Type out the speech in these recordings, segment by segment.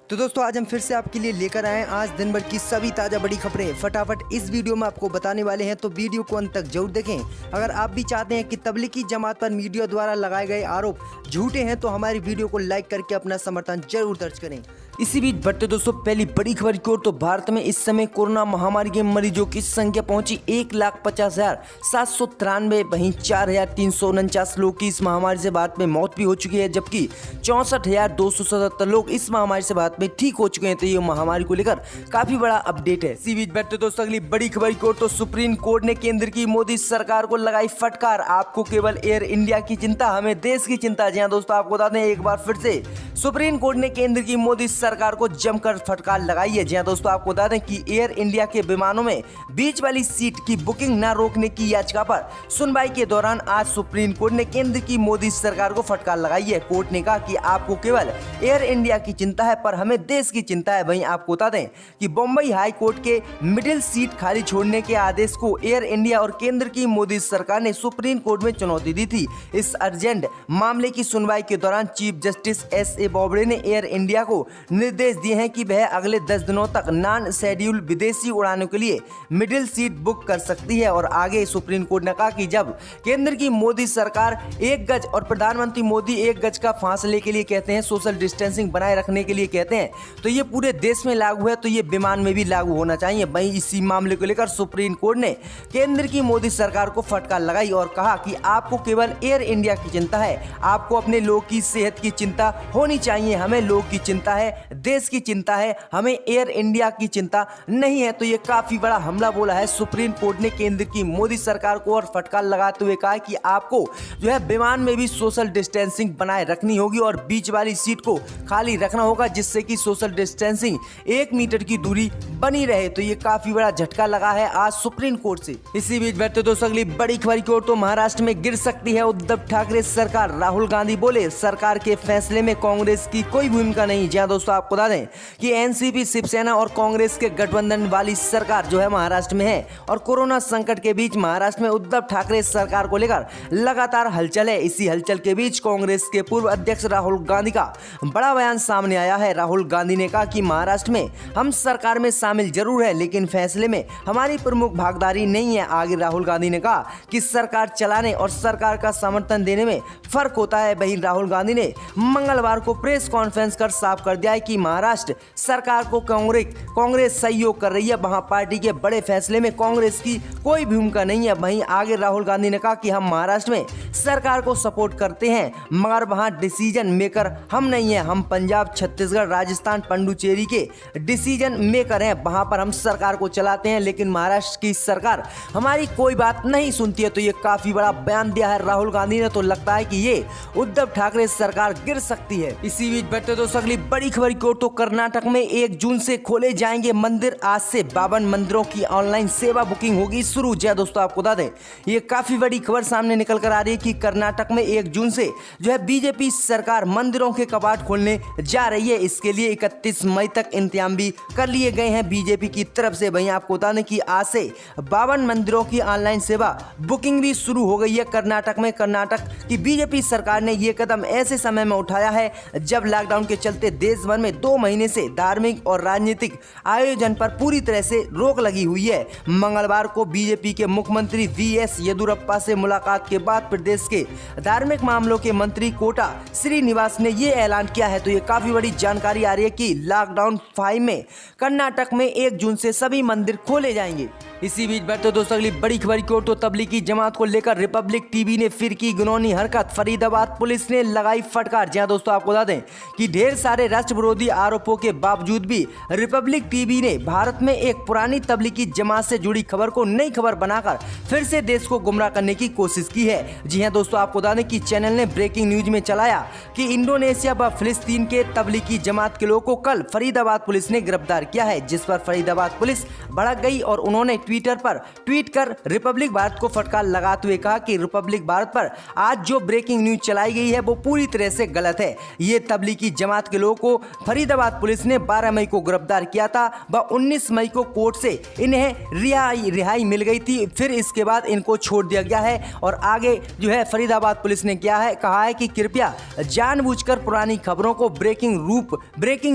तो दोस्तों आज हम फिर से आपके लिए लेकर आए हैं आज दिन भर की सभी ताज़ा बड़ी खबरें फटाफट इस वीडियो में आपको बताने वाले हैं, तो वीडियो को अंत तक जरूर देखें। अगर आप भी चाहते हैं कि तबलीगी जमात पर मीडिया द्वारा लगाए गए आरोप झूठे हैं तो हमारी वीडियो को लाइक करके अपना समर्थन जरूर दर्ज करें। इसी बीच बढ़ते दोस्तों पहली बड़ी खबर की ओर, तो भारत में इस समय कोरोना महामारी के मरीजों की संख्या पहुंची 1,50,793, वहीं 4,349 लोग की इस महामारी से भारत में मौत भी हो चुकी है, जबकि 64,277 लोग इस महामारी से भारत में ठीक हो चुके हैं। तो ये महामारी को लेकर काफी बड़ा अपडेट है। इसी बीच बढ़ते दोस्तों अगली बड़ी खबर की ओर, तो सुप्रीम कोर्ट ने केंद्र की मोदी सरकार को लगाई फटकार, आपको केवल एयर इंडिया की चिंता, हमें देश की चिंता। जी हाँ दोस्तों, आपको बता दें एक बार फिर से सुप्रीम कोर्ट ने केंद्र की मोदी सरकार को जमकर फटकार लगाई है। जी हाँ दोस्तों, आपको बता दें कि एयर इंडिया के विमानों में बीच वाली सीट की बुकिंग न रोकने की याचिका पर सुनवाई के दौरान आज सुप्रीम कोर्ट ने केंद्र की मोदी सरकार को फटकार लगाई है। कोर्ट ने कहा कि आपको केवल एयर इंडिया की चिंता है पर हमें देश की चिंता है। वहीं आपको बता दें कि बम्बई हाई कोर्ट के मिडिल सीट खाली छोड़ने के आदेश को एयर इंडिया और केंद्र की मोदी सरकार ने सुप्रीम कोर्ट में चुनौती दी थी। इस अर्जेंट मामले की सुनवाई के दौरान चीफ जस्टिस S.A. बोबडे ने एयर इंडिया को निर्देश दिए हैं कि वह अगले 10 दिनों तक नॉन शेड्यूल विदेशी उड़ानों के लिए मिडिल सीट बुक कर सकती है। और आगे सुप्रीम कोर्ट ने कहा कि जब केंद्र की मोदी सरकार 1 गज और प्रधानमंत्री मोदी 1 गज का फासले के लिए कहते हैं, सोशल डिस्टेंसिंग बनाए रखने के लिए कहते हैं, तो ये पूरे देश में लागू है, तो ये विमान में भी लागू होना चाहिए। वहीं इसी मामले को लेकर सुप्रीम कोर्ट ने केंद्र की मोदी सरकार को फटकार लगाई और कहा कि आपको केवल एयर इंडिया की चिंता है, आपको अपने लोग की सेहत की चिंता होनी चाहिए, हमें लोग की चिंता है, देश की चिंता है, हमें एयर इंडिया की चिंता नहीं है। तो ये काफी बड़ा हमला बोला है सुप्रीम कोर्ट ने केंद्र की मोदी सरकार को और फटकार लगाते हुए कहा कि आपको जो है विमान में भी सोशल डिस्टेंसिंग बनाए रखनी होगी और बीच वाली सीट को खाली रखना होगा, जिससे कि सोशल डिस्टेंसिंग 1 मीटर की दूरी बनी रहे। तो ये काफी बड़ा झटका लगा है आज सुप्रीम कोर्ट से। इसी बीच बैठते दोस्तों अगली बड़ी खबर की ओर, तो महाराष्ट्र में गिर सकती है उद्धव ठाकरे सरकार, राहुल गांधी बोले सरकार के फैसले में कांग्रेस की कोई भूमिका नहीं। जहां दोस्तों आपको बता दें कि एनसीपी, शिवसेना और कांग्रेस के गठबंधन वाली सरकार जो है महाराष्ट्र में है और कोरोना संकट के बीच महाराष्ट्र में उद्धव ठाकरे सरकार को लेकर लगातार हलचल है। इसी हलचल के बीच कांग्रेस के पूर्व अध्यक्ष राहुल गांधी का बड़ा बयान सामने आया है। राहुल गांधी ने कहा कि महाराष्ट्र में हम सरकार में शामिल जरूर है लेकिन फैसले में हमारी प्रमुख भागीदारी नहीं है। आगे राहुल गांधी ने कहा कि सरकार चलाने और सरकार का समर्थन देने में फर्क होता है। वहीं राहुल गांधी ने मंगलवार को प्रेस कॉन्फ्रेंस कर साफ कर दिया है कि महाराष्ट्र सरकार को कांग्रेस सहयोग कर रही है, वहां पार्टी के बड़े फैसले में कांग्रेस की कोई भूमिका नहीं है। वहीं आगे राहुल गांधी ने कहा कि हम महाराष्ट्र में सरकार को सपोर्ट करते हैं मगर वहां डिसीजन मेकर हम नहीं है, हम पंजाब, छत्तीसगढ़, राजस्थान, पुडुचेरी के डिसीजन मेकर हैं, वहां पर हम सरकार को चलाते हैं लेकिन महाराष्ट्र की सरकार हमारी कोई बात नहीं सुनती है। तो ये काफी बड़ा बयान दिया है राहुल गांधी ने, तो लगता है कि ये उद्धव ठाकरे सरकार गिर सकती है। इसी बीच बैठते दोस्तों अगली बड़ी खबर की ओर, तो कर्नाटक में 1 जून से खोले जाएंगे मंदिर, आज से 52 मंदिरों की ऑनलाइन सेवा बुकिंग होगी शुरू। जी दोस्तों आपको बता दें ये काफी बड़ी खबर सामने निकल कर आ रही है कि कर्नाटक में 1 जून से जो है बीजेपी सरकार मंदिरों के कपाट खोलने जा रही है। इसके लिए 31 मई तक इंतजाम भी कर लिए गए हैं बीजेपी की तरफ से। वहीं आपको बता दें कि आज से 52 मंदिरों की ऑनलाइन सेवा बुकिंग भी शुरू हो गई है कर्नाटक में। कर्नाटक की बीजेपी सरकार ने यह कदम ऐसे समय में उठाया है जब लॉकडाउन के चलते देश भर में 2 महीने से धार्मिक और राजनीतिक आयोजन पर पूरी तरह से रोक लगी हुई है। मंगलवार को बीजेपी के मुख्यमंत्री V.S. येदियुरप्पा से मुलाकात के बाद प्रदेश के धार्मिक मामलों के मंत्री कोटा श्रीनिवास ने यह ऐलान किया है। तो ये काफी बड़ी जानकारी आ रही है कि लॉकडाउन 5 में कर्नाटक में 1 जून से सभी मंदिर खोले जाएंगे। इसी बीच बढ़ते दोस्तों अगली बड़ी खबर की ओर, तो तबलीगी जमात को लेकर रिपब्लिक टीवी ने फिर की घिनौनी हरकत, फरीदाबाद पुलिस ने लगाई फटकार। जहां दोस्तों आपको बता दें कि ढेर सारे राष्ट्र विरोधी आरोपों के बावजूद भी रिपब्लिक टीवी ने भारत में एक पुरानी तबलीगी जमात से जुड़ी खबर को नई खबर बनाकर फिर से देश को गुमराह करने की कोशिश की है। जी हां दोस्तों, आपको बता दें कि चैनल ने ब्रेकिंग न्यूज में चलाया कि इंडोनेशिया व फिलिस्तीन के तबलीगी जमात के लोगों को कल फरीदाबाद पुलिस ने गिरफ्तार किया है, जिस पर फरीदाबाद पुलिस भड़क गई और उन्होंने ट्विटर पर ट्वीट कर रिपब्लिक भारत को फटकार लगाते हुए कहा कि रिपब्लिक भारत पर आज जो ब्रेकिंग न्यूज चलाई गई है वो पूरी तरह से गलत है। ये तबलीगी जमात के लोगों को फरीदाबाद पुलिस ने 12 मई को गिरफ्तार किया था व 19 मई को कोर्ट से इन्हें रिहाई मिल गई थी। फिर इसके बाद इनको छोड़ दिया गया है और आगे जो है फरीदाबाद पुलिस ने कहा है कि कृपया जानबूझकर पुरानी खबरों को ब्रेकिंग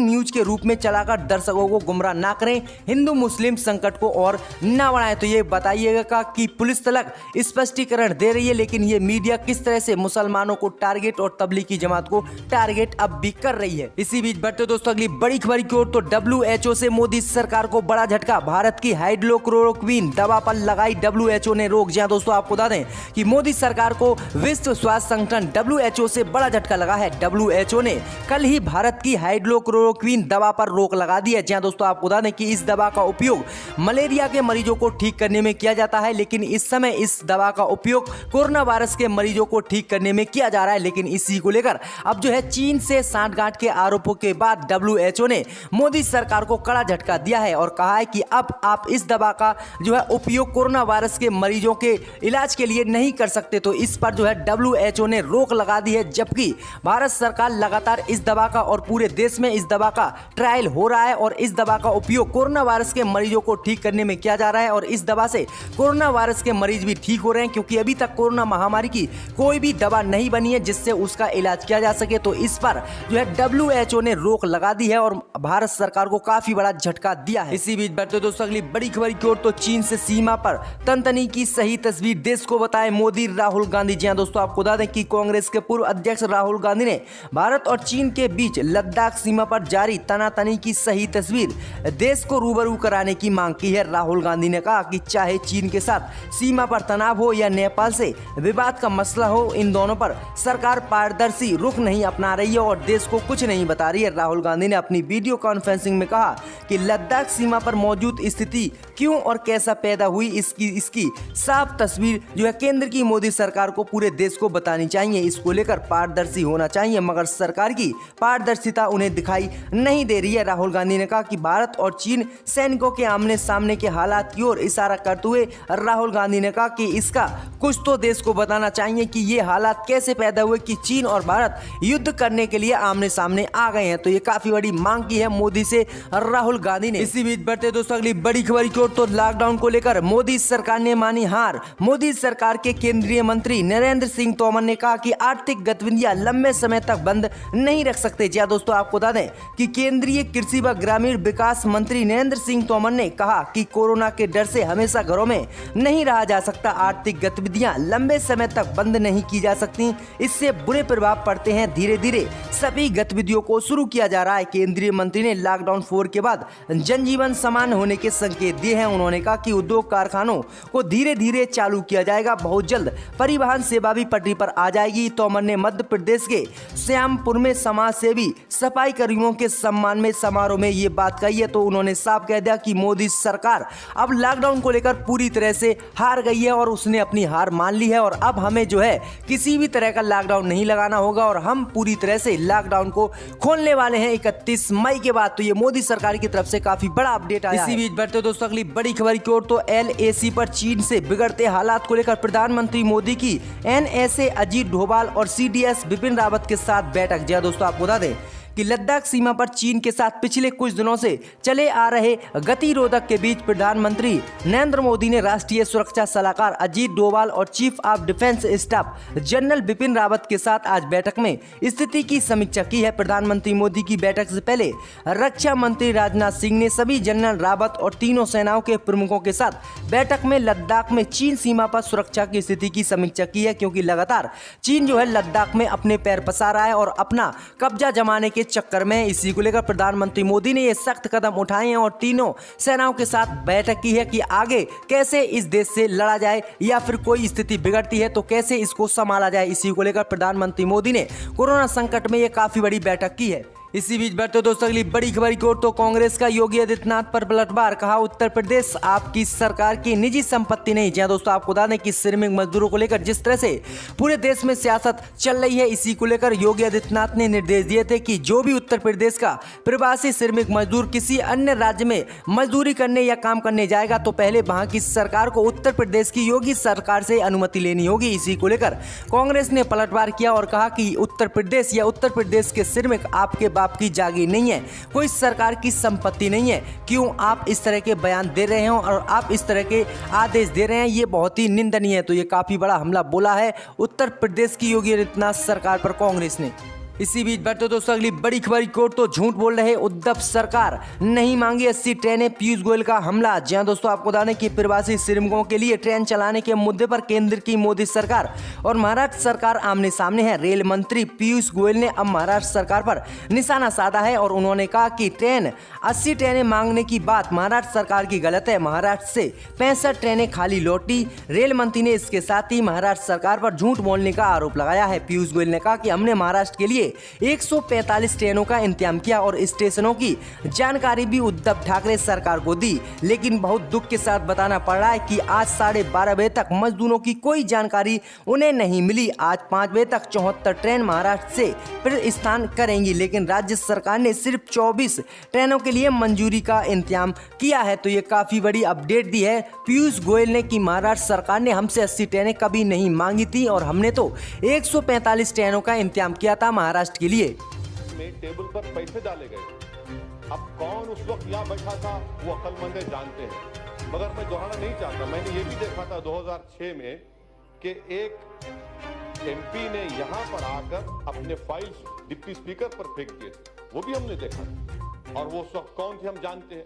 न्यूज के रूप में चलाकर दर्शकों को गुमराह ना करें, हिंदू मुस्लिम संकट को और ना बढ़ाएं। तो ये बताइएगा कि पुलिस तलक स्पष्टीकरण दे रही है, लेकिन ये मीडिया किस तरह से मुसलमानों को टारगेट और तबलीगी जमात को टारगेट अब भी कर रही है। इसी बीच बढ़ते दोस्तों अगली बड़ी खबर की ओर, तो WHO से मोदी सरकार को बड़ा झटका। भारत की हाइड्रोक्लोरोक्विन दवा पर लगाई WHO ने रोक। जहां दोस्तों आपको बता दें कि मोदी सरकार को विश्व स्वास्थ्य संगठन WHO से बड़ा झटका लगा है। WHO ने कल ही भारत की हाइड्रोक्लोरोक्विन दवा पर रोक लगा दी है। जहां दोस्तों आपको बता दें कि इस दवा का उपयोग मलेरिया के मरीजों को ठीक करने में किया जाता है, लेकिन इस समय इस दवा का उपयोग कोरोना वायरस के मरीजों को ठीक करने में किया जा रहा है। लेकिन इसी को लेकर अब जो है चीन से सांठगांठ के आरोपों के बाद WHO ने मोदी सरकार को कड़ा झटका दिया है और कहा है कि अब आप इस दवा का जो है उपयोग कोरोना वायरस के मरीजों के इलाज के लिए नहीं कर सकते। तो इस पर जो है WHO ने रोक लगा दी है, जबकि भारत सरकार लगातार इस दवा का और पूरे देश में इस दवा का ट्रायल हो रहा है और इस दवा का उपयोग कोरोना वायरस के मरीजों को ठीक करने में किया जा रहा है और इस दवा से कोरोना वायरस के मरीज भी ठीक हो रहे हैं, क्योंकि अभी तक कोरोना महामारी की कोई भी दवा नहीं बनी है जिससे उसका इलाज किया जा सके। तो इस पर जो है WHO ने रोक लगा दी है और भारत सरकार को काफी बड़ा झटका दिया है। इसी बीच बढ़ते दोस्तों अगली बड़ी खबर की ओर, तो चीन से सीमा पर तनतनी की सही तस्वीर देश को बताए मोदी राहुल गांधी। जी हां दोस्तों आपको बता दें कि कांग्रेस के पूर्व अध्यक्ष राहुल गांधी ने भारत और चीन के बीच लद्दाख सीमा पर जारी तनातनी की सही तस्वीर देश को रूबरू कराने की मांग की है। राहुल गांधी ने कहा कि चाहे चीन के साथ सीमा पर तनाव हो या नेपाल से विवाद का मसला हो, इन दोनों पर सरकार पारदर्शी रुख नहीं अपना रही है और देश को कुछ नहीं बता रही है। राहुल गांधी ने अपनी वीडियो कॉन्फ्रेंसिंग में कहा कि लद्दाख सीमा पर मौजूद स्थिति क्यों और कैसा पैदा हुई, इसकी साफ तस्वीर जो है केंद्र की मोदी सरकार को पूरे देश को बतानी चाहिए। इसको लेकर पारदर्शी होना चाहिए, मगर सरकार की पारदर्शिता उन्हें दिखाई नहीं दे रही है। राहुल गांधी ने कहा कि भारत और चीन सैनिकों के आमने सामने के हालात की ओर इशारा करते हुए राहुल गांधी ने कहा कि इसका कुछ तो देश को बताना चाहिए कि ये हालात कैसे पैदा हुए कि चीन और भारत युद्ध करने के लिए आमने सामने आ गए हैं। तो ये काफी बड़ी मांग की है मोदी से राहुल गांधी ने। इसी बीच बढ़ते दोस्तों अगली बड़ी खबर की ओर, तो लॉकडाउन को लेकर मोदी सरकार ने मानी हार। मोदी सरकार के केंद्रीय मंत्री नरेंद्र सिंह तोमर ने कहा कि आर्थिक गतिविधियां लंबे समय तक बंद नहीं रख सकते। जी दोस्तों आपको बता दें कि केंद्रीय कृषि व ग्रामीण विकास मंत्री नरेंद्र सिंह तोमर ने कहा कि कोरोना के डर से हमेशा घरों में नहीं रहा जा सकता। आर्थिक गतिविधियां लंबे समय तक बंद नहीं की जा सकती, इससे बुरे प्रभाव पड़ते हैं। धीरे धीरे सभी गतिविधियों को शुरू किया जा रहा है। केंद्रीय मंत्री ने लॉकडाउन 4 के बाद जनजीवन सामान्य होने के संकेत दिए हैं। उन्होंने कहा कि उद्योग कारखानों को धीरे धीरे चालू किया जाएगा, बहुत जल्द परिवहन सेवा भी पटरी पर आ जाएगी। तोमर ने मध्य प्रदेश के श्यामपुर में समाज सेवी सफाई कर्मियों के सम्मान में समारोह में ये बात कही है। तो उन्होंने साफ कह दिया कि मोदी सरकार अब लॉकडाउन को लेकर पूरी तरह से हार गई है और उसने अपनी हार मान ली है और अब हमें जो है किसी भी तरह का लॉकडाउन नहीं लगाना होगा और हम पूरी तरह से लॉकडाउन को खोलने वाले हैं 31 मई के बाद। तो ये मोदी सरकार की तरफ से काफी बड़ा अपडेट आया है। इसी बीच बढ़ते दोस्तों अगली बड़ी खबर की ओर, तो LAC पर चीन से बिगड़ते हालात को लेकर प्रधानमंत्री मोदी की NSA अजीत डोभाल और CDS बिपिन रावत के साथ बैठक। जी दोस्तों आपको बता दें कि लद्दाख सीमा पर चीन के साथ पिछले कुछ दिनों से चले आ रहे गतिरोधक के बीच प्रधानमंत्री नरेंद्र मोदी ने राष्ट्रीय सुरक्षा सलाहकार अजीत डोभाल और chief of defence staff general Bipin Rawat के साथ आज बैठक में स्थिति की समीक्षा की है। प्रधानमंत्री मोदी की बैठक से पहले रक्षा मंत्री राजनाथ सिंह ने सभी जनरल रावत और तीनों सेनाओं के प्रमुखों के साथ बैठक में लद्दाख में चीन सीमा पर सुरक्षा की स्थिति की समीक्षा की है, क्योंकि लगातार चीन जो है लद्दाख में अपने पैर पसार रहा है और अपना कब्जा जमाने के चक्कर में। इसी को लेकर प्रधानमंत्री मोदी ने ये सख्त कदम उठाए हैं और तीनों सेनाओं के साथ बैठक की है कि आगे कैसे इस देश से लड़ा जाए या फिर कोई स्थिति बिगड़ती है तो कैसे इसको संभाला जाए। इसी को लेकर प्रधानमंत्री मोदी ने कोरोना संकट में ये काफी बड़ी बैठक की है। इसी बीच बढ़ते दोस्तों अगली बड़ी खबर की ओर तो कांग्रेस का योगी आदित्यनाथ पर पलटवार, कहा उत्तर प्रदेश आपकी सरकार की निजी संपत्ति नहीं। जहां दोस्तों आपको बता दें कि श्रमिक मजदूरों को लेकर जिस तरह से पूरे देश में सियासत चल रही है, इसी को लेकर योगी आदित्यनाथ ने निर्देश दिए थे कि जो भी उत्तर प्रदेश का प्रवासी श्रमिक मजदूर किसी अन्य राज्य में मजदूरी करने या काम करने जाएगा तो पहले वहां की सरकार को उत्तर प्रदेश की योगी सरकार से अनुमति लेनी होगी। इसी को लेकर कांग्रेस ने पलटवार किया और कहा कि उत्तर प्रदेश या उत्तर प्रदेश के श्रमिक आपके बाप की जागीर नहीं है, कोई सरकार की संपत्ति नहीं है। क्यों आप इस तरह के बयान दे रहे हो और आप इस तरह के आदेश दे रहे हैं, ये बहुत ही निंदनीय है। तो ये काफी बड़ा हमला बोला है उत्तर प्रदेश की योगी आदित्यनाथ सरकार पर कांग्रेस ने। इसी बीच बढ़ते दोस्तों अगली बड़ी खबर की ओर तो झूठ बोल रहे उद्धव सरकार नहीं मांगी 80 ट्रेनें, पीयूष गोयल का हमला। जहां दोस्तों आपको बता दें कि प्रवासी श्रमिकों के लिए ट्रेन चलाने के मुद्दे पर केंद्र की मोदी सरकार और महाराष्ट्र सरकार आमने सामने है। रेल मंत्री पीयूष गोयल ने अब महाराष्ट्र सरकार पर निशाना साधा है और उन्होंने कहा कि 80 ट्रेनें मांगने की बात महाराष्ट्र सरकार की गलत है। महाराष्ट्र से 65 ट्रेनें खाली लौटी। रेल मंत्री ने इसके साथ ही महाराष्ट्र सरकार पर झूठ बोलने का आरोप लगाया है। पीयूष गोयल ने कहा कि हमने महाराष्ट्र के लिए 145 ट्रेनों का इंतजाम किया और स्टेशनों की जानकारी भी उद्धव ठाकरे सरकार को दी, लेकिन बहुत दुख के साथ बताना पड़ रहा है कि आज 12:30 बजे तक मजदूरों की कोई जानकारी उन्हें नहीं मिली। आज 5 बजे तक 74 ट्रेन महाराष्ट्र से प्रस्थान करेंगी, लेकिन राज्य सरकार ने सिर्फ 24 ट्रेनों के लिए मंजूरी का इंतजाम किया है। तो ये काफी बड़ी अपडेट दी है पीयूष गोयल ने कि महाराष्ट्र सरकार ने हमसे 80 ट्रेनें कभी नहीं मांगी थी और हमने तो 145 ट्रेनों का इंतजाम किया था महाराष्ट्र के लिए। में टेबल पर पैसे डाले गए। अब कौन उस वक्त यहाँ बैठा था वो अक्लमंद जानते हैं, मगर मैं दोहराना नहीं चाहता। मैंने ये भी देखा था 2006 में कि एक एमपी ने यहाँ पर आकर अपने फाइल्स डिप्टी स्पीकर पर फेंक दिए, वो भी हमने देखा और वो उस वक्त कौन थे हम जानते हैं,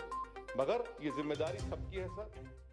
मगर ये जिम्मेदारी सबकी है सर।